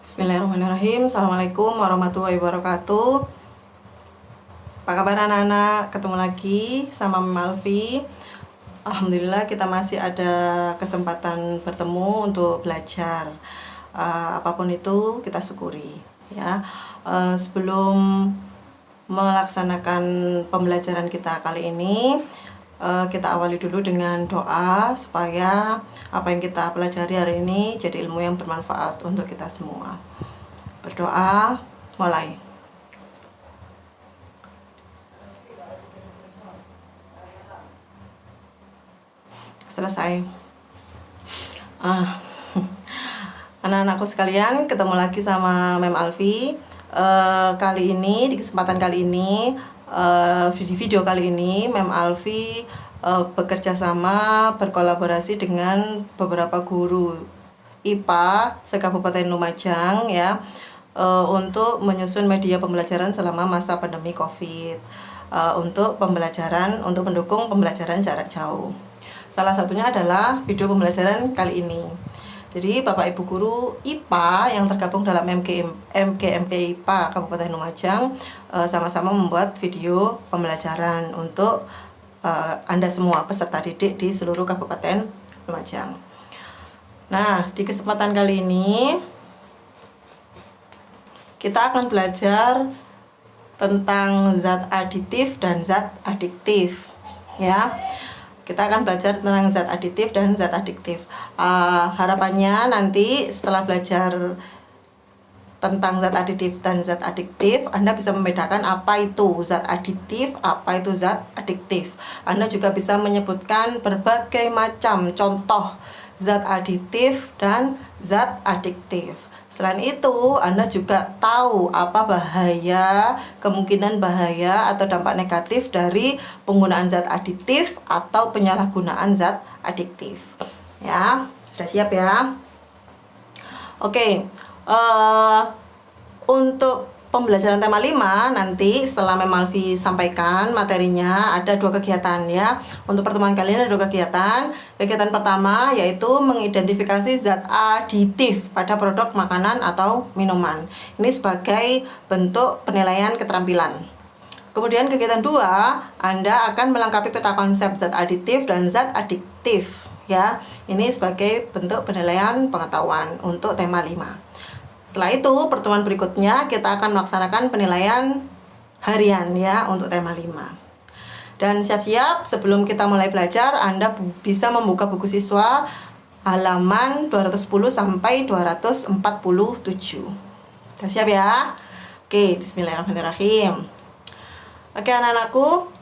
Bismillahirrahmanirrahim. Assalamualaikum warahmatullahi wabarakatuh. Apa kabar anak-anak? Ketemu lagi sama Mem Alfi. Alhamdulillah kita masih ada kesempatan bertemu untuk belajar. Apapun itu kita syukuri ya. Sebelum melaksanakan pembelajaran kita kali ini, kita awali dulu dengan doa supaya apa yang kita pelajari hari ini jadi ilmu yang bermanfaat untuk kita semua. Berdoa, mulai. Selesai. Anak-anakku sekalian, ketemu lagi sama Mem Alfi. Kali ini, di kesempatan kali ini, di video kali ini Mem Alfi bekerja sama, berkolaborasi dengan beberapa guru IPA se-Kabupaten Lumajang ya, untuk menyusun media pembelajaran selama masa pandemi COVID, untuk mendukung pembelajaran jarak jauh. Salah satunya adalah video pembelajaran kali ini. Jadi Bapak Ibu guru IPA yang tergabung dalam MGMP IPA Kabupaten Lumajang sama-sama membuat video pembelajaran untuk Anda semua peserta didik di seluruh Kabupaten Lumajang. Nah, di kesempatan kali ini kita akan belajar tentang zat aditif dan zat adiktif ya. Kita akan belajar tentang zat aditif dan zat adiktif. Harapannya nanti setelah belajar tentang zat aditif dan zat adiktif, Anda bisa membedakan apa itu zat aditif, apa itu zat adiktif. Anda juga bisa menyebutkan berbagai macam contoh zat aditif dan zat adiktif. Selain itu, Anda juga tahu apa bahaya, kemungkinan bahaya atau dampak negatif dari penggunaan zat aditif atau penyalahgunaan zat adiktif. Ya, sudah siap ya? Oke, untuk pembelajaran tema 5 nanti setelah Mem Alfi sampaikan materinya ada 2 kegiatan ya. Untuk pertemuan kali ini ada 2 kegiatan. Kegiatan pertama yaitu mengidentifikasi zat aditif pada produk makanan atau minuman. Ini sebagai bentuk penilaian keterampilan. Kemudian kegiatan 2, Anda akan melengkapi peta konsep zat aditif dan zat adiktif ya. Ini sebagai bentuk penilaian pengetahuan untuk tema 5. Setelah itu, pertemuan berikutnya kita akan melaksanakan penilaian harian ya untuk tema 5. Dan siap-siap sebelum kita mulai belajar, Anda bisa membuka buku siswa halaman 210 sampai 247. Sudah siap ya? Oke, bismillahirrahmanirrahim. Oke anak-anakku,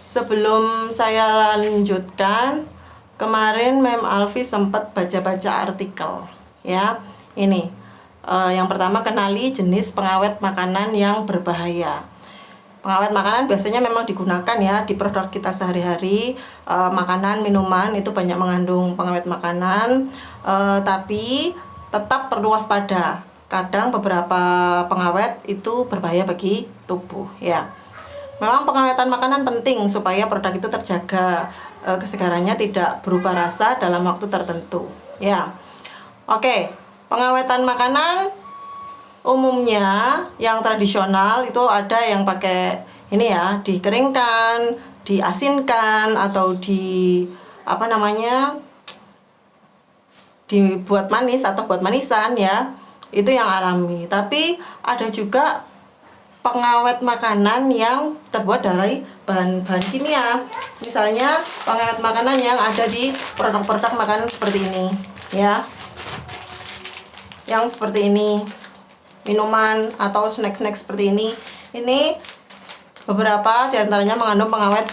sebelum saya lanjutkan, kemarin Mem Alfi sempat baca-baca artikel ya. Ini yang pertama, kenali jenis pengawet makanan yang berbahaya. Pengawet makanan biasanya memang digunakan ya di produk kita sehari-hari. Makanan, minuman itu banyak mengandung pengawet makanan, tapi tetap perlu waspada. Kadang beberapa pengawet itu berbahaya bagi tubuh ya. Memang pengawetan makanan penting supaya produk itu terjaga kesegarannya, tidak berubah rasa dalam waktu tertentu ya. Oke, pengawetan makanan umumnya yang tradisional itu ada yang pakai ini ya, dikeringkan, diasinkan atau dibuat manis atau buat manisan ya. Itu yang alami. Tapi ada juga pengawet makanan yang terbuat dari bahan-bahan kimia. Misalnya pengawet makanan yang ada di produk-produk makanan seperti ini ya. Yang seperti ini, minuman atau snack-snack seperti ini beberapa diantaranya mengandung pengawet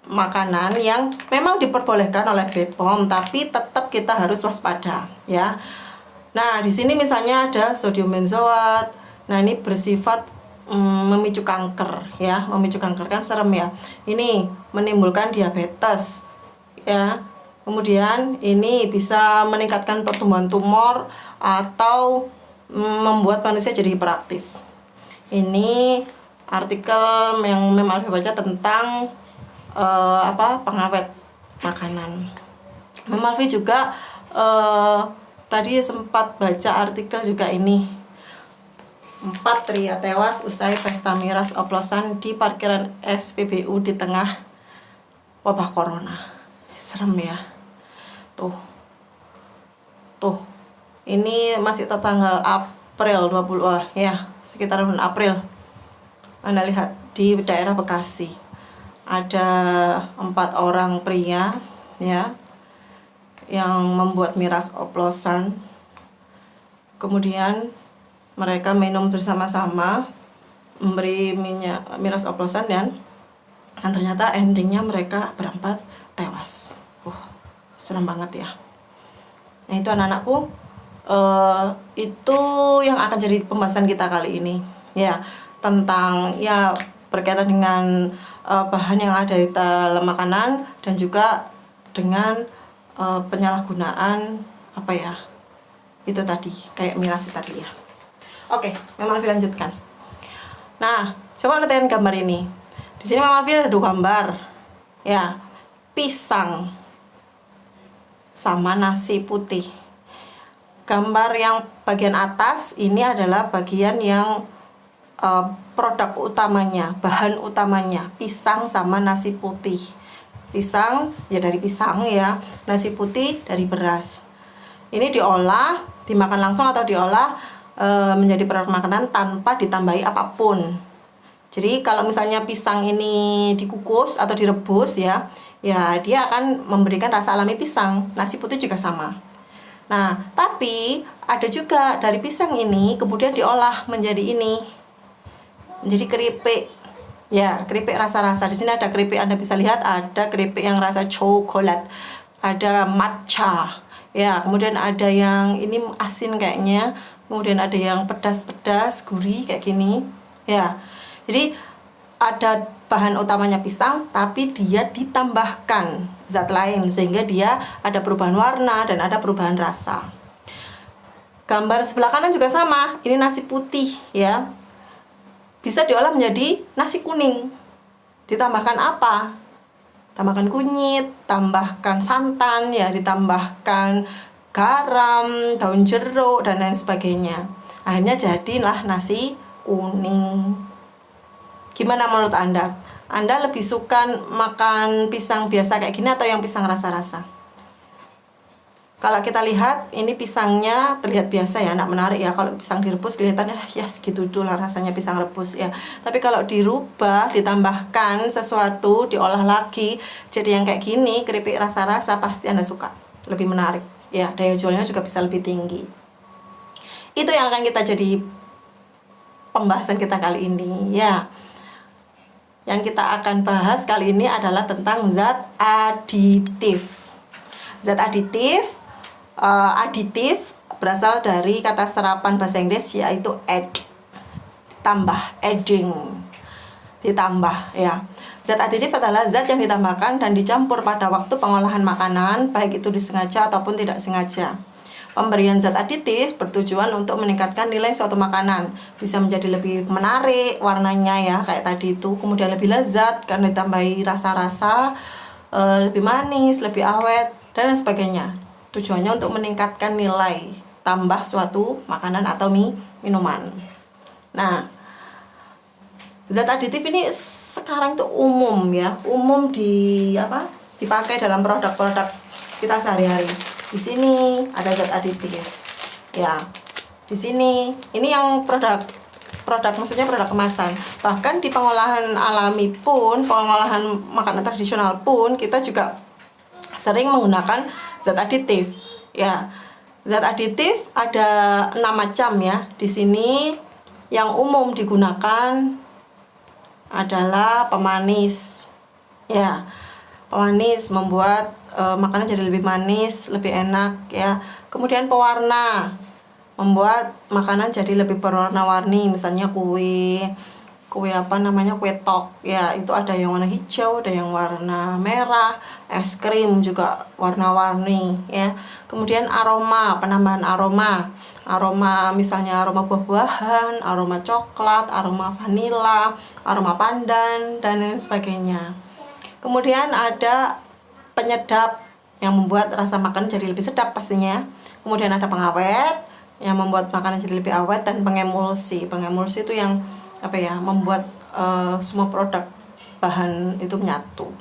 makanan yang memang diperbolehkan oleh BPOM, tapi tetap kita harus waspada ya. Nah, di sini misalnya ada sodium benzoat. Nah, ini bersifat memicu kanker ya, memicu kanker, kan serem ya. Ini menimbulkan diabetes ya. Kemudian ini bisa meningkatkan pertumbuhan tumor atau membuat manusia jadi hiperaktif. Ini artikel yang Mem Alfi baca tentang pengawet makanan. Mem Alfi juga tadi sempat baca artikel juga ini. 4 pria tewas usai pesta miras oplosan di parkiran SPBU di tengah wabah corona. Serem ya. Tuh. Ini masih tertanggal April 20, ya, sekitar bulan April. Anda lihat di daerah Bekasi. Ada 4 orang pria ya yang membuat miras oplosan, kemudian mereka minum bersama-sama, memberi miras oplosan, dan ternyata endingnya mereka berempat tewas. Serem banget ya. Nah itu anak-anakku, itu yang akan jadi pembahasan kita kali ini ya, tentang ya berkaitan dengan bahan yang ada di dalam makanan, dan juga dengan penyalahgunaan apa ya, itu tadi kayak miras tadi ya. Oke, memang dilanjutkan. Nah, coba lihat gambar ini. Di sini Mama Alfi ada 2 gambar ya, pisang sama nasi putih. Gambar yang bagian atas ini adalah bagian yang produk utamanya, bahan utamanya, pisang sama nasi putih. Pisang ya dari pisang ya, nasi putih dari beras. Ini diolah, dimakan langsung atau diolah menjadi produk makanan tanpa ditambahi apapun. Jadi kalau misalnya pisang ini dikukus atau direbus ya dia akan memberikan rasa alami pisang. Nasi putih juga sama. Nah, tapi ada juga dari pisang ini kemudian diolah menjadi ini, menjadi keripik. Ya, keripik rasa-rasa. Di sini ada keripik, Anda bisa lihat ada keripik yang rasa coklat, ada matcha. Ya, kemudian ada yang ini asin kayaknya, kemudian ada yang pedas-pedas, gurih kayak gini. Ya. Jadi ada bahan utamanya pisang, tapi dia ditambahkan zat lain sehingga dia ada perubahan warna dan ada perubahan rasa. Gambar sebelah kanan juga sama. Ini nasi putih ya. Bisa diolah menjadi nasi kuning. Ditambahkan apa? Tambahkan kunyit, tambahkan santan ya, ditambahkan garam, daun jeruk dan lain sebagainya. Akhirnya jadilah nasi kuning. Gimana menurut Anda? Anda lebih suka makan pisang biasa kayak gini atau yang pisang rasa-rasa? Kalau kita lihat ini pisangnya terlihat biasa ya, enak menarik ya. Kalau pisang direbus kelihatannya ya segitu lah rasanya pisang rebus ya. Tapi kalau dirubah, ditambahkan sesuatu, diolah lagi jadi yang kayak gini, keripik rasa-rasa, pasti Anda suka. Lebih menarik ya, daya jualnya juga bisa lebih tinggi. Itu yang akan kita jadi pembahasan kita kali ini ya. Yang kita akan bahas kali ini adalah tentang zat aditif. Zat aditif berasal dari kata serapan bahasa Inggris yaitu add, ditambah, adding, ditambah ya. Zat aditif adalah zat yang ditambahkan dan dicampur pada waktu pengolahan makanan, baik itu disengaja ataupun tidak sengaja. Pemberian zat aditif bertujuan untuk meningkatkan nilai suatu makanan, bisa menjadi lebih menarik warnanya ya kayak tadi itu, kemudian lebih lezat karena ditambahi rasa-rasa, lebih manis, lebih awet dan lain sebagainya. Tujuannya untuk meningkatkan nilai tambah suatu makanan atau minuman. Nah, zat aditif ini sekarang itu umum ya, umum dipakai dalam produk-produk kita sehari-hari. Di sini ada zat aditif ya. Di sini ini yang produk maksudnya produk kemasan. Bahkan di pengolahan alami pun, pengolahan makanan tradisional pun kita juga sering menggunakan zat aditif ya. Zat aditif ada 6 macam ya. Di sini yang umum digunakan adalah pemanis ya. Pemanis membuat makanan jadi lebih manis, lebih enak ya. Kemudian pewarna, membuat makanan jadi lebih berwarna-warni, misalnya kue tok ya, itu ada yang warna hijau, ada yang warna merah. Es krim juga warna-warni ya. Kemudian aroma, penambahan aroma misalnya aroma buah-buahan, aroma coklat, aroma vanila, aroma pandan dan lain sebagainya. Kemudian ada penyedap yang membuat rasa makan jadi lebih sedap pastinya. Kemudian ada pengawet yang membuat makanan jadi lebih awet, dan pengemulsi. Pengemulsi itu yang membuat semua produk bahan itu menyatu.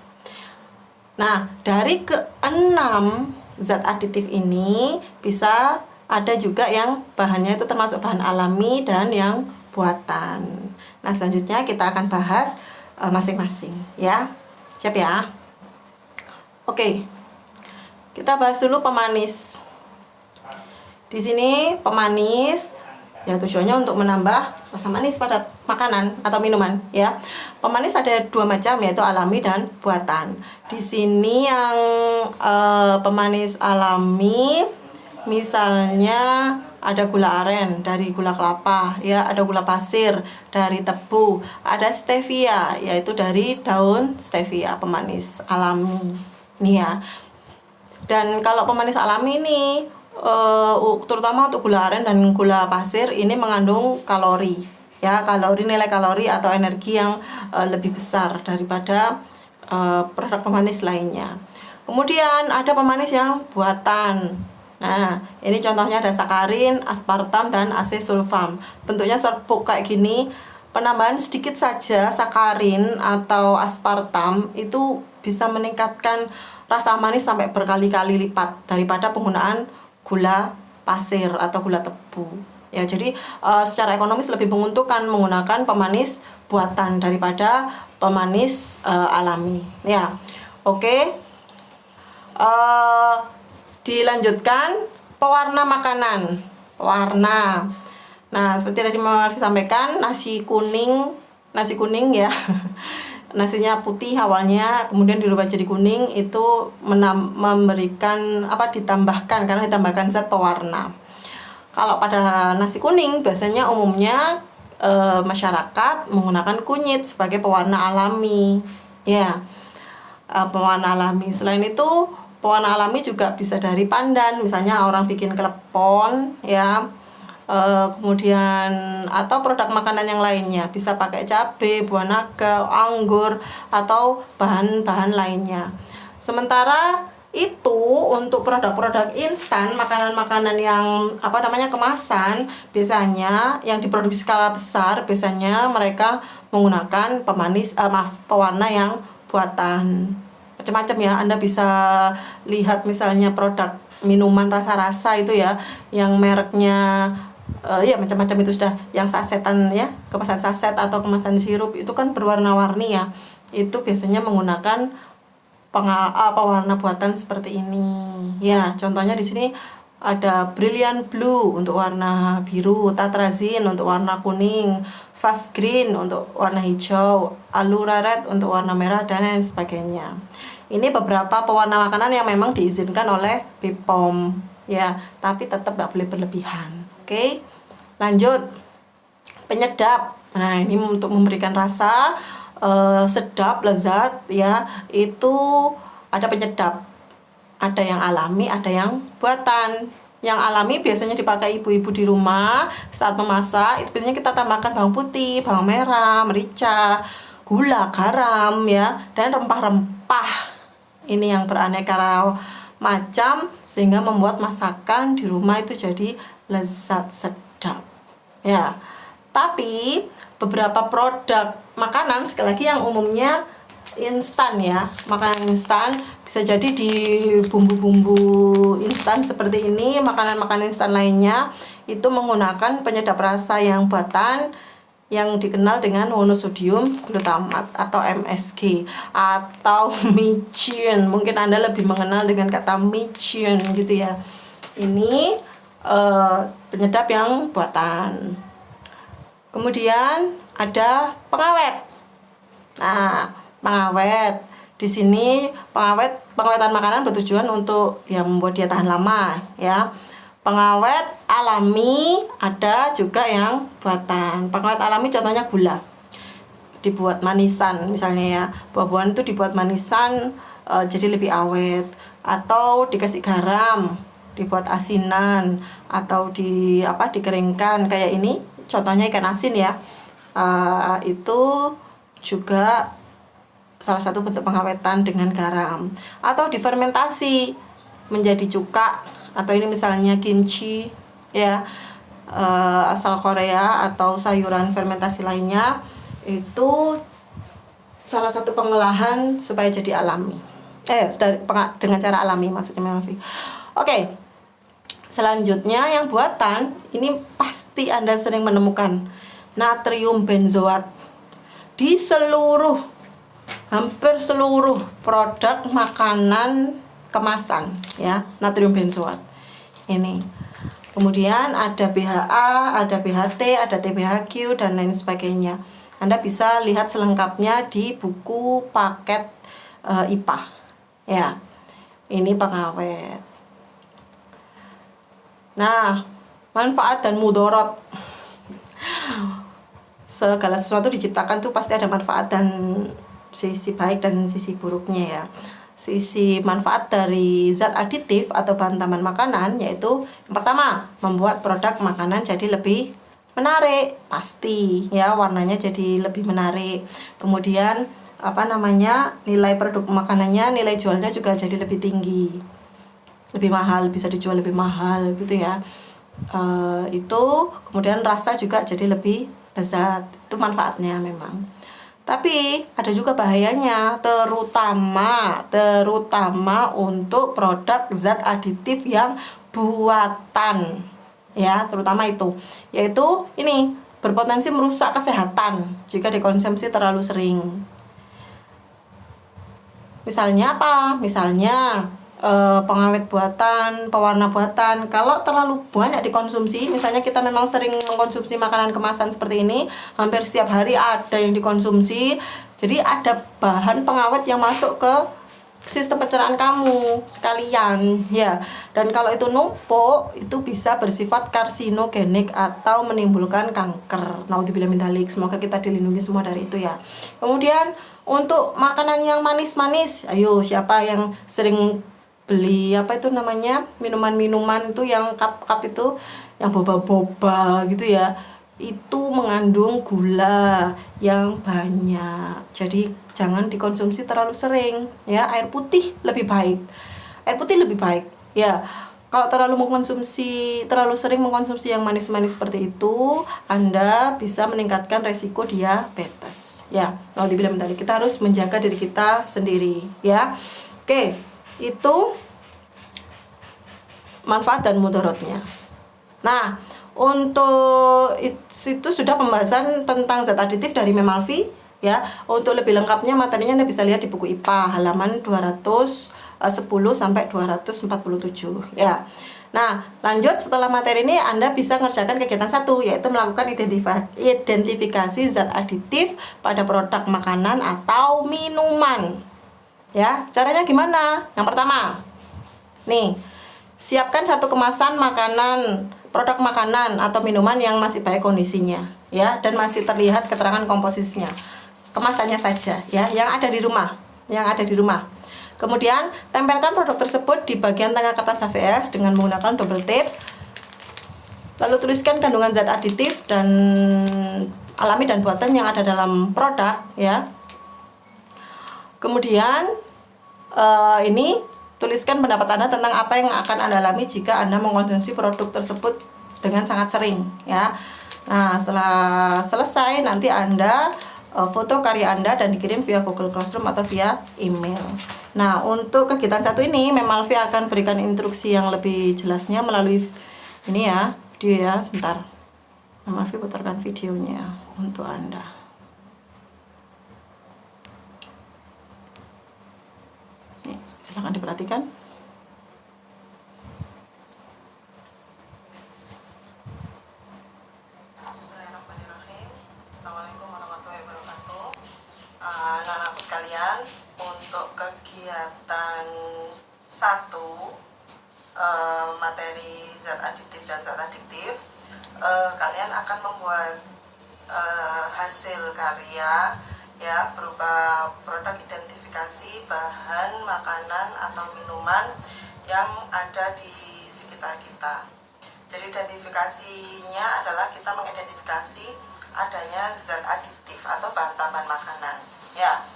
Nah, dari keenam zat aditif ini bisa ada juga yang bahannya itu termasuk bahan alami dan yang buatan. Nah, selanjutnya kita akan bahas masing-masing ya. Siap ya? Oke. Kita bahas dulu pemanis. Di sini pemanis ya tujuannya untuk menambah rasa manis pada makanan atau minuman ya. Pemanis ada dua macam, yaitu alami dan buatan. Di sini yang pemanis alami misalnya ada gula aren dari gula kelapa ya, ada gula pasir dari tebu, ada stevia yaitu dari daun stevia, pemanis alami ini ya. Dan kalau pemanis alami ini terutama untuk gula aren dan gula pasir ini mengandung kalori ya, nilai kalori atau energi yang lebih besar daripada produk pemanis lainnya. Kemudian ada pemanis yang buatan. Nah, ini contohnya ada sakarin, aspartam, dan asesulfam. Bentuknya serbuk kayak gini. Penambahan sedikit saja sakarin atau aspartam itu bisa meningkatkan rasa manis sampai berkali-kali lipat daripada penggunaan gula pasir atau gula tebu ya. Jadi secara ekonomis lebih menguntungkan menggunakan pemanis buatan daripada pemanis alami ya. Oke. Dilanjutkan pewarna makanan. Pewarna. Nah, seperti tadi Mama sampaikan, nasi kuning ya. Nasinya putih awalnya, kemudian dirubah jadi kuning, itu memberikan ditambahkan zat pewarna. Kalau pada nasi kuning biasanya umumnya masyarakat menggunakan kunyit sebagai pewarna alami ya. Pewarna alami. Selain itu pewarna alami juga bisa dari pandan, misalnya orang bikin klepon ya. Kemudian atau produk makanan yang lainnya bisa pakai cabai, buah naga, anggur, atau bahan-bahan lainnya. Sementara itu untuk produk-produk instan, makanan-makanan yang kemasan, biasanya yang diproduksi skala besar, biasanya mereka menggunakan pewarna yang buatan. Macam-macam ya, Anda bisa lihat misalnya produk minuman rasa-rasa itu ya, yang mereknya macam-macam itu sudah, yang sasetan ya, kemasan saset atau kemasan sirup itu kan berwarna-warni ya. Itu biasanya menggunakan pewarna buatan seperti ini. Ya, contohnya di sini ada Brilliant Blue untuk warna biru, Tatrazin untuk warna kuning, Fast Green untuk warna hijau, Allura Red untuk warna merah, dan lain sebagainya. Ini beberapa pewarna makanan yang memang diizinkan oleh BPOM ya, tapi tetap tidak boleh berlebihan. Oke, lanjut. Penyedap. Nah, ini untuk memberikan rasa sedap, lezat ya, itu ada penyedap. Ada yang alami, ada yang buatan. Yang alami biasanya dipakai ibu-ibu di rumah saat memasak. Itu biasanya kita tambahkan bawang putih, bawang merah, merica, gula, garam ya, dan rempah-rempah. Ini yang beraneka macam sehingga membuat masakan di rumah itu jadi lezat, sedap ya. Tapi beberapa produk makanan, sekali lagi yang umumnya instan ya, makanan instan, bisa jadi di bumbu-bumbu instan seperti ini, makanan-makanan instan lainnya itu menggunakan penyedap rasa yang buatan yang dikenal dengan monosodium glutamat atau MSG atau micin. Mungkin Anda lebih mengenal dengan kata micin gitu ya. Ini penyedap yang buatan. Kemudian ada pengawet. Nah, pengawet di sini pengawetan makanan bertujuan untuk membuat dia tahan lama ya. Pengawet alami ada juga yang buatan. Pengawet alami contohnya gula, dibuat manisan misalnya ya, buah-buahan itu dibuat manisan jadi lebih awet, atau dikasih garam dibuat asinan, atau dikeringkan kayak ini contohnya ikan asin ya. Itu juga salah satu bentuk pengawetan dengan garam, atau difermentasi menjadi cuka, atau ini misalnya kimchi ya, asal Korea, atau sayuran fermentasi lainnya, itu salah satu pengolahan supaya jadi alami. Dengan cara alami maksudnya Melvi. Oke. Selanjutnya yang buatan, ini pasti Anda sering menemukan natrium benzoat di hampir seluruh produk makanan kemasan ya, natrium benzoat. Ini. Kemudian ada BHA, ada BHT, ada TBHQ dan lain sebagainya. Anda bisa lihat selengkapnya di buku paket IPA. Ya. Ini pengawet. Nah, manfaat dan mudorot. Segala sesuatu diciptakan tuh pasti ada manfaat dan sisi baik dan sisi buruknya ya. Sisi manfaat dari zat aditif atau bahan tambahan makanan yaitu yang pertama, membuat produk makanan jadi lebih menarik, pasti ya, warnanya jadi lebih menarik. Kemudian nilai produk makanannya, nilai jualnya juga jadi lebih tinggi, lebih mahal, bisa dijual lebih mahal gitu ya. Itu kemudian rasa juga jadi lebih lezat. Itu manfaatnya memang. Tapi ada juga bahayanya, terutama untuk produk zat aditif yang buatan ya, terutama itu, yaitu ini berpotensi merusak kesehatan jika dikonsumsi terlalu sering. Misalnya apa? Misalnya pengawet buatan, pewarna buatan, kalau terlalu banyak dikonsumsi, misalnya kita memang sering mengkonsumsi makanan kemasan seperti ini, hampir setiap hari ada yang dikonsumsi, jadi ada bahan pengawet yang masuk ke sistem pencernaan kamu sekalian ya, dan kalau itu numpuk itu bisa bersifat karsinogenik atau menimbulkan kanker. Naudzubillah min dzalik, semoga kita dilindungi semua dari itu ya. Kemudian untuk makanan yang manis-manis, ayo siapa yang sering beli minuman-minuman itu yang cup itu yang boba-boba gitu ya, itu mengandung gula yang banyak, jadi jangan dikonsumsi terlalu sering ya. Air putih lebih baik ya. Kalau terlalu sering mengkonsumsi yang manis-manis seperti itu, Anda bisa meningkatkan resiko diabetes ya. Naudzubillah min dzalik, kita harus menjaga diri kita sendiri ya. Oke, itu manfaat dan mudaratnya. Nah, untuk itu sudah pembahasan tentang zat aditif dari Memalfi ya. Untuk lebih lengkapnya materinya Anda bisa lihat di buku IPA halaman 210 sampai 247 ya. Nah, lanjut setelah materi ini Anda bisa mengerjakan kegiatan 1, yaitu melakukan identifikasi zat aditif pada produk makanan atau minuman. Ya, caranya gimana? Yang pertama, nih, siapkan satu kemasan produk makanan atau minuman yang masih baik kondisinya, ya, dan masih terlihat keterangan komposisinya. Kemasannya saja, ya, yang ada di rumah. Kemudian, tempelkan produk tersebut di bagian tengah kertas HVS dengan menggunakan double tape. Lalu tuliskan kandungan zat aditif dan alami dan buatan yang ada dalam produk, ya. Kemudian ini tuliskan pendapat Anda tentang apa yang akan Anda alami jika Anda mengkonsumsi produk tersebut dengan sangat sering ya. Nah, setelah selesai nanti Anda foto karya Anda dan dikirim via Google Classroom atau via email. Nah, untuk kegiatan 1 ini Memalfi akan berikan instruksi yang lebih jelasnya melalui ini ya, video ya, sebentar. Memalfi putarkan videonya untuk Anda. Silahkan diperhatikan. Bismillahirrahmanirrahim. Assalamualaikum warahmatullahi wabarakatuh. Anak-anakku sekalian, untuk kegiatan 1 materi zat aditif dan zat adiktif, kalian akan membuat hasil karya ya, berupa produk identifikasi bahan makanan atau minuman yang ada di sekitar kita. Jadi identifikasinya adalah kita mengidentifikasi adanya zat aditif atau bahan tambahan makanan ya.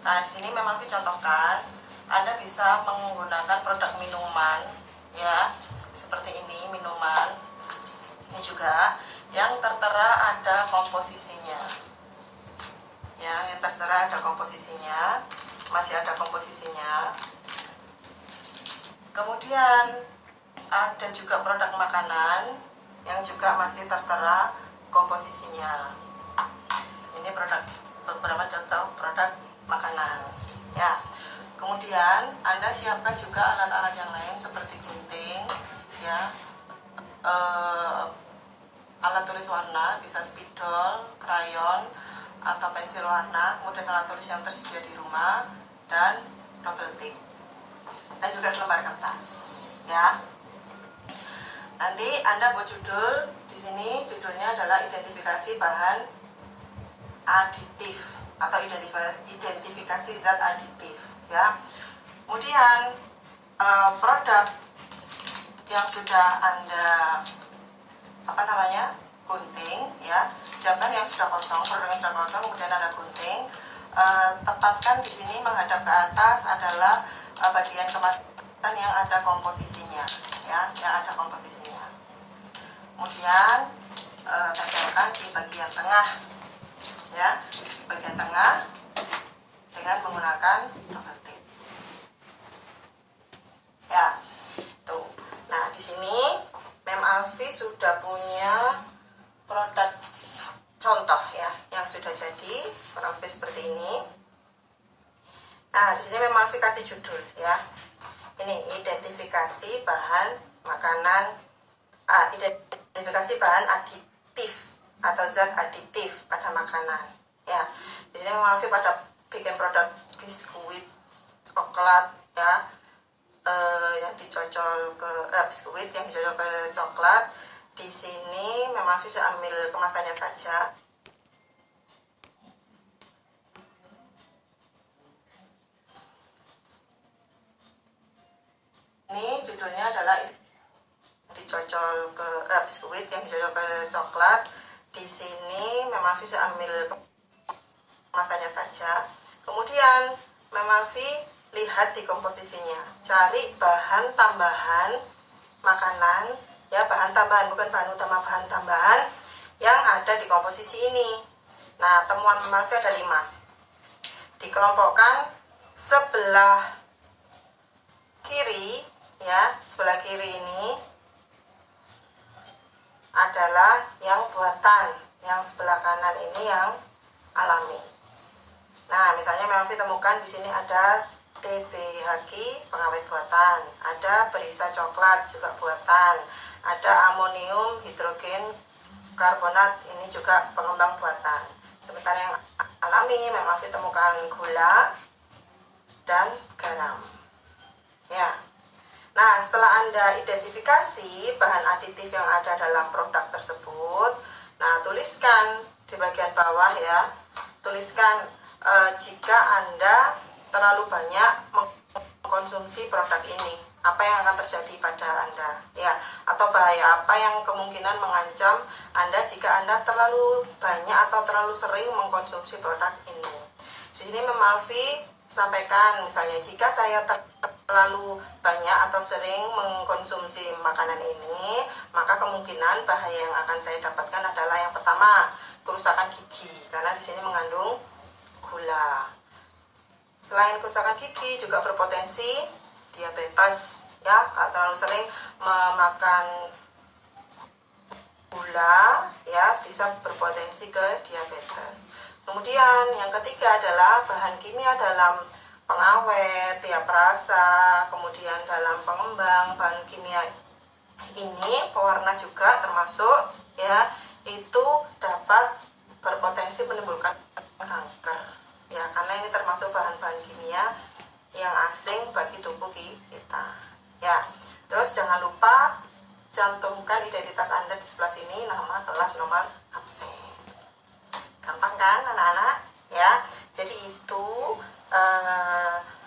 Nah, di sini Memalfi contohkan Anda bisa menggunakan produk minuman ya, seperti ini minuman. Ini juga yang tertera ada komposisinya. Ya, yang tertera ada komposisinya, masih ada komposisinya. Kemudian ada juga produk makanan yang juga masih tertera komposisinya. Ini beberapa contoh produk makanan ya. Kemudian Anda siapkan juga alat-alat yang lain seperti gunting ya, alat tulis warna, bisa spidol, krayon, atau pensil warna, kemudian alat tulis yang tersedia di rumah, dan double tip, dan juga selembar kertas ya. Nanti Anda buat judul di sini, judulnya adalah identifikasi bahan aditif atau identifikasi zat aditif ya. Kemudian produk yang sudah Anda gunting ya, siapkan yang sudah kosong, produk yang sudah kosong, kemudian Anda gunting. Tempatkan di sini menghadap ke atas adalah bagian kemasan yang ada komposisinya ya, yang ada komposisinya. Kemudian tempelkan di bagian tengah ya, bagian tengah dengan menggunakan double tip ya. Tuh. Nah, di sini Mem Alfi sudah punya produk contoh ya yang sudah jadi kurang lebih seperti ini. Nah, di sini Mem Alfi kasih judul ya. Ini identifikasi bahan makanan, identifikasi bahan aditif atau zat aditif pada makanan ya. Di sini Mem Alfi pada bikin produk biskuit coklat ya, yang dicocol ke biskuit yang dicocol ke coklat. Di sini Mem Alfi saya ambil kemasannya saja. Ini judulnya adalah dicocol ke biskuit yang dicocol ke coklat. Di sini Mem Alfi saya ambil kemasannya saja. Kemudian Mem Alfi lihat di komposisinya, cari bahan tambahan makanan ya, bahan tambahan, bukan bahan utama, bahan tambahan yang ada di komposisi ini. Nah, temuan Mem Alfi ada 5. Dikelompokkan sebelah kiri ya, sebelah kiri ini adalah yang buatan, yang sebelah kanan ini yang alami. Nah, misalnya Mem Alfi temukan di sini ada TBHQ pengawet buatan, ada berisa coklat juga buatan, ada amonium hidrogen karbonat ini juga pengembang buatan. Sementara yang alami Mem Alfi temukan gula dan garam ya. Nah, setelah Anda identifikasi bahan aditif yang ada dalam produk tersebut, nah tuliskan di bagian bawah ya, tuliskan jika Anda terlalu banyak mengkonsumsi produk ini, apa yang akan terjadi pada Anda ya, atau bahaya apa yang kemungkinan mengancam Anda jika Anda terlalu banyak atau terlalu sering mengkonsumsi produk ini. Di sini Mem Alfi sampaikan misalnya, jika saya terlalu banyak atau sering mengkonsumsi makanan ini, maka kemungkinan bahaya yang akan saya dapatkan adalah yang pertama, kerusakan gigi karena di sini mengandung gula. Selain kerusakan gigi juga berpotensi diabetes ya, kalau terlalu sering memakan gula ya, bisa berpotensi ke diabetes. Kemudian yang ketiga adalah bahan kimia dalam pengawet ya, perasa, kemudian dalam pengembang bahan kimia ini, pewarna juga termasuk ya, itu dapat berpotensi menimbulkan kanker ya, karena ini termasuk bahan-bahan kimia yang asing bagi tubuh kita ya. Terus jangan lupa cantumkan identitas Anda di sebelah sini, nama, kelas, nomor absen. Gampang kan anak-anak ya. Jadi itu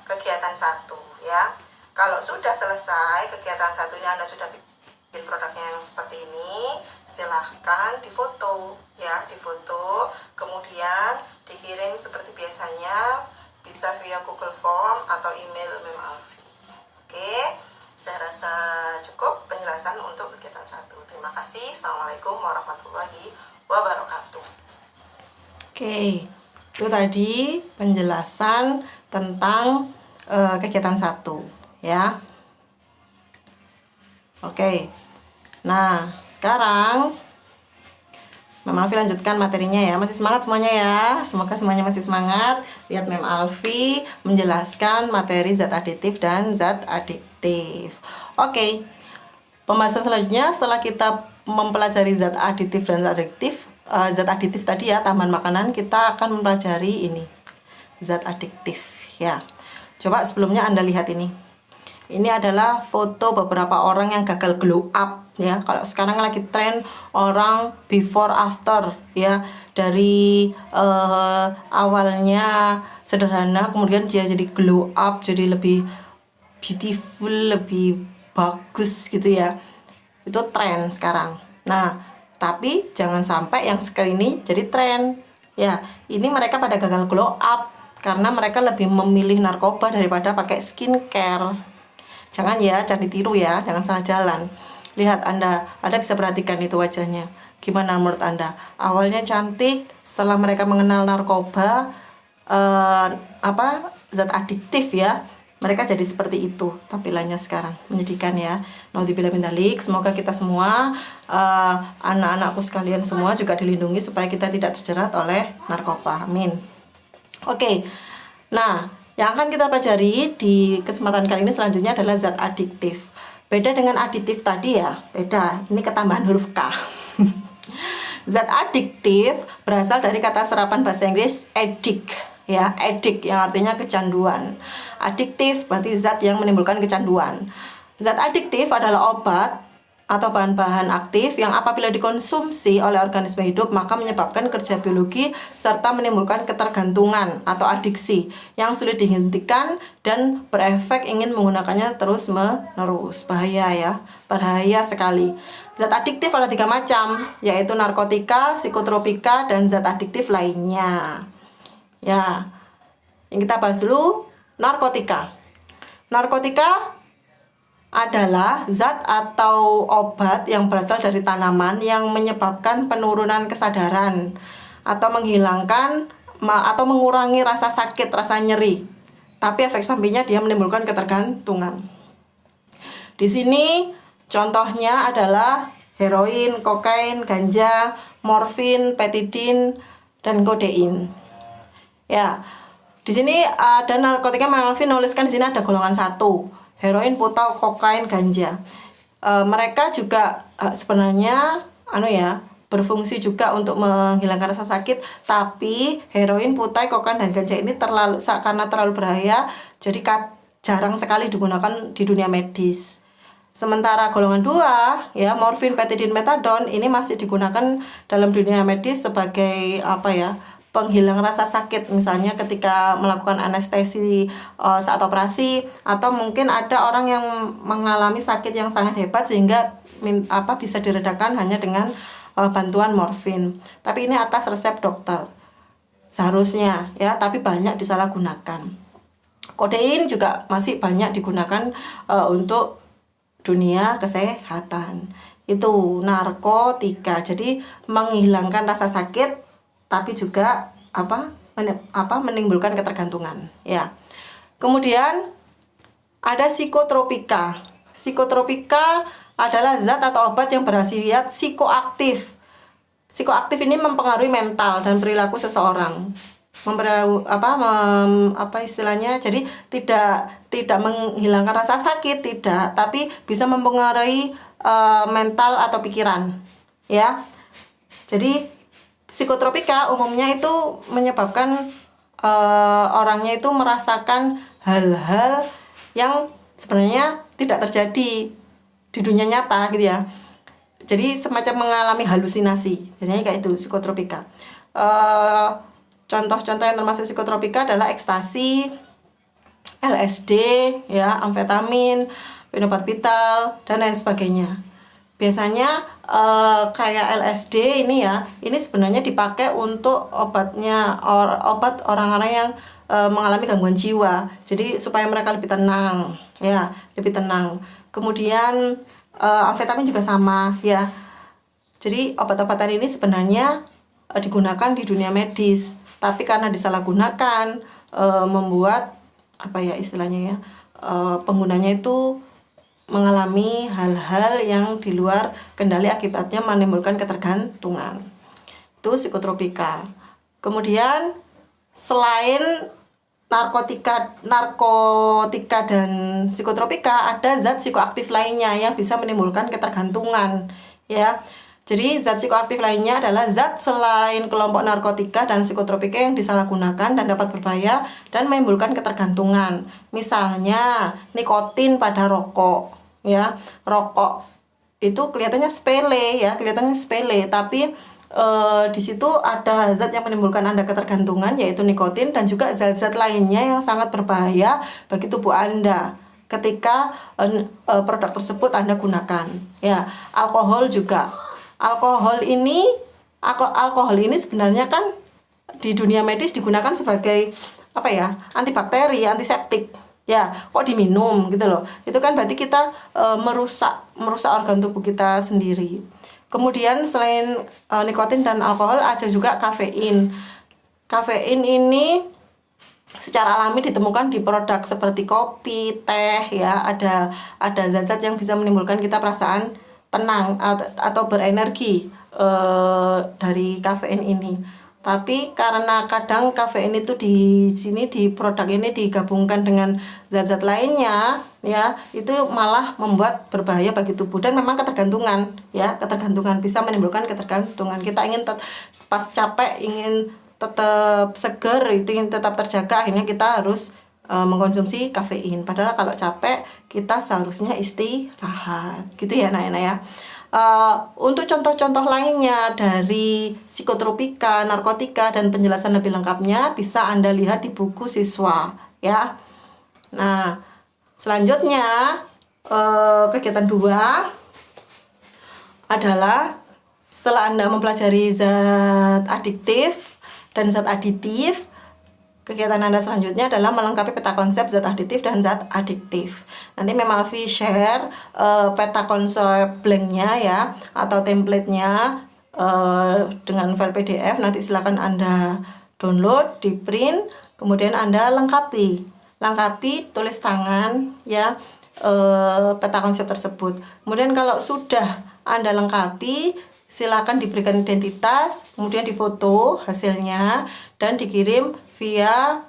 kegiatan 1 ya. Kalau sudah selesai kegiatan 1 ini, Anda sudah bikin produknya yang seperti ini, silahkan difoto ya, difoto, kemudian dikirim seperti biasanya bisa via Google Form atau email Mem Alfi. Oke, saya rasa cukup penjelasan untuk kegiatan 1. Terima kasih. Assalamualaikum warahmatullahi wabarakatuh. Oke, itu tadi penjelasan tentang kegiatan 1 ya. Oke, nah sekarang Mem Alfi lanjutkan materinya ya. Masih semangat semuanya ya. Semoga semuanya masih semangat. Lihat Mem Alfi menjelaskan materi zat aditif dan zat adiktif. Oke. Pembahasan selanjutnya setelah kita mempelajari zat aditif dan zat adiktif, zat aditif tadi ya, tambahan makanan, kita akan mempelajari ini. Zat adiktif ya. Coba sebelumnya Anda lihat ini. Ini adalah foto beberapa orang yang gagal glow up ya. Kalau sekarang lagi tren orang before after ya, dari awalnya sederhana kemudian dia jadi glow up, jadi lebih beautiful, lebih bagus gitu ya. Itu tren sekarang. Nah, tapi jangan sampai yang sekali ini jadi tren ya. Ini mereka pada gagal glow up karena mereka lebih memilih narkoba daripada pakai skincare. Jangan ya, jangan ditiru ya, jangan salah jalan. Lihat Anda bisa perhatikan itu wajahnya. Gimana menurut Anda? Awalnya cantik, setelah mereka mengenal narkoba, zat adiktif ya, mereka jadi seperti itu tampilannya sekarang. Menyedihkan ya. Naudzubillah min dzalik. Semoga kita semua, anak-anakku sekalian semua juga dilindungi supaya kita tidak terjerat oleh narkoba. Amin. Oke. Nah, yang akan kita pelajari di kesempatan kali ini selanjutnya adalah zat adiktif. Beda dengan aditif tadi ya, beda. Ini ketambahan huruf K. Zat adiktif berasal dari kata serapan bahasa Inggris addict ya, addict yang artinya kecanduan. Adiktif berarti zat yang menimbulkan kecanduan. Zat adiktif adalah obat atau bahan-bahan aktif yang apabila dikonsumsi oleh organisme hidup maka menyebabkan kerja biologi serta menimbulkan ketergantungan atau adiksi yang sulit dihentikan dan berefek ingin menggunakannya terus-menerus. Bahaya ya, bahaya sekali. Zat adiktif ada 3 macam, yaitu narkotika, psikotropika, dan zat adiktif lainnya. Ya, yang kita bahas dulu narkotika. Narkotika adalah zat atau obat yang berasal dari tanaman yang menyebabkan penurunan kesadaran atau menghilangkan atau mengurangi rasa sakit, rasa nyeri. Tapi efek sampingnya dia menimbulkan ketergantungan. Di sini contohnya adalah heroin, kokain, ganja, morfin, petidin, dan kodein. Ya, di sini ada narkotika. Mem Alfi nuliskan di sini ada golongan 1. Heroin, puta, kokain, ganja. Mereka juga sebenarnya berfungsi juga untuk menghilangkan rasa sakit, tapi heroin, putai, kokain, dan ganja ini karena terlalu bahaya, jadi jarang sekali digunakan di dunia medis. Sementara golongan 2 ya, morfin, petidin, metadon ini masih digunakan dalam dunia medis sebagai penghilang rasa sakit, misalnya ketika melakukan anestesi saat operasi, atau mungkin ada orang yang mengalami sakit yang sangat hebat sehingga bisa diredakan hanya dengan bantuan morfin. Tapi ini atas resep dokter seharusnya ya, tapi banyak disalahgunakan. Kodein juga masih banyak digunakan untuk dunia kesehatan. Itu narkotika, jadi menghilangkan rasa sakit tapi juga menimbulkan ketergantungan ya. Kemudian ada psikotropika. Psikotropika adalah zat atau obat yang berkhasiat psikoaktif. Psikoaktif ini mempengaruhi mental dan perilaku seseorang. Istilahnya, jadi tidak menghilangkan rasa sakit, tidak, tapi bisa mempengaruhi mental atau pikiran ya. Jadi psikotropika umumnya itu menyebabkan orangnya itu merasakan hal-hal yang sebenarnya tidak terjadi di dunia nyata gitu ya. Jadi semacam mengalami halusinasi, biasanya kayak itu psikotropika. Contoh-contoh yang termasuk psikotropika adalah ekstasi, LSD, ya, amfetamin, fenobarbital, dan lain sebagainya. Biasanya kayak LSD ini ya, ini sebenarnya dipakai untuk obat orang-orang yang mengalami gangguan jiwa. Jadi supaya mereka lebih tenang, ya, lebih tenang. Kemudian amfetamin juga sama, ya. Jadi obat-obatan ini sebenarnya digunakan di dunia medis, tapi karena disalahgunakan membuat apa ya istilahnya ya, penggunanya itu mengalami hal-hal yang di luar kendali, akibatnya menimbulkan ketergantungan. Itu psikotropika. Kemudian selain narkotika dan psikotropika, ada zat psikoaktif lainnya yang bisa menimbulkan ketergantungan, ya. Jadi zat psikoaktif lainnya adalah zat selain kelompok narkotika dan psikotropika yang disalahgunakan dan dapat berbahaya dan menimbulkan ketergantungan. Misalnya nikotin pada rokok, ya. Rokok itu kelihatannya sepele, tapi di situ ada zat yang menimbulkan Anda ketergantungan, yaitu nikotin, dan juga zat-zat lainnya yang sangat berbahaya bagi tubuh Anda ketika produk tersebut Anda gunakan, ya. Alkohol juga. Alkohol ini sebenarnya kan di dunia medis digunakan sebagai apa ya, antibakteri, antiseptik, ya. Kok diminum gitu loh, itu kan berarti kita merusak organ tubuh kita sendiri. Kemudian selain nikotin dan alkohol, ada juga kafein. Kafein ini secara alami ditemukan di produk seperti kopi, teh, ya. Ada zat-zat yang bisa menimbulkan kita perasaan tenang atau berenergi dari kafein ini. Tapi karena kadang kafein itu di produk ini digabungkan dengan zat-zat lainnya, ya, itu malah membuat berbahaya bagi tubuh dan memang ketergantungan, ya. Ketergantungan bisa menimbulkan ketergantungan. Kita ingin pas capek ingin tetap seger, ingin tetap terjaga, akhirnya kita harus mengkonsumsi kafein. Padahal kalau capek kita seharusnya istirahat, gitu ya, Naya ya. Untuk contoh-contoh lainnya dari psikotropika, narkotika, dan penjelasan lebih lengkapnya bisa Anda lihat di buku siswa, ya. Nah, selanjutnya kegiatan 2 adalah setelah Anda mempelajari zat adiktif dan zat aditif, kegiatan Anda selanjutnya adalah melengkapi peta konsep zat aditif dan zat adiktif. Nanti Memalvi share peta konsep blanknya, ya, atau template-nya dengan file PDF. Nanti silakan Anda download, di print, kemudian Anda lengkapi tulis tangan, ya, peta konsep tersebut. Kemudian kalau sudah Anda lengkapi, silakan diberikan identitas, kemudian difoto hasilnya dan dikirim via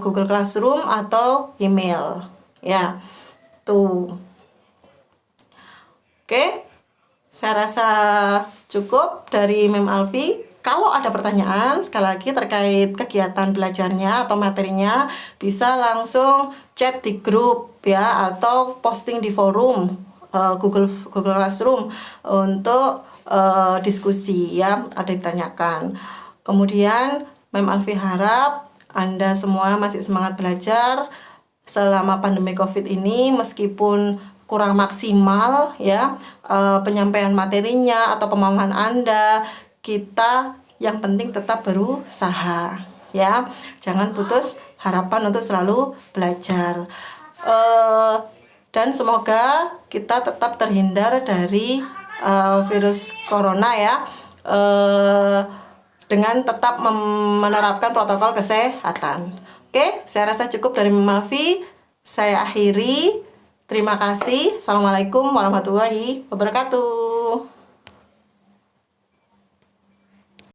Google Classroom atau email, ya. Tuh. Oke, saya rasa cukup dari Mem Alfi. Kalau ada pertanyaan sekali lagi terkait kegiatan belajarnya atau materinya, bisa langsung chat di grup, ya, atau posting di forum Google Classroom untuk diskusi, ya, ada ditanyakan. Kemudian Mem Alfi harap Anda semua masih semangat belajar selama pandemi COVID ini, meskipun kurang maksimal, ya, penyampaian materinya atau pemahaman Anda. Kita yang penting tetap berusaha, ya. Jangan putus harapan untuk selalu belajar. Dan semoga kita tetap terhindar dari virus corona, ya, dengan tetap menerapkan protokol kesehatan. Oke, saya rasa cukup dari Memalvi. Saya akhiri. Terima kasih. Assalamualaikum warahmatullahi wabarakatuh.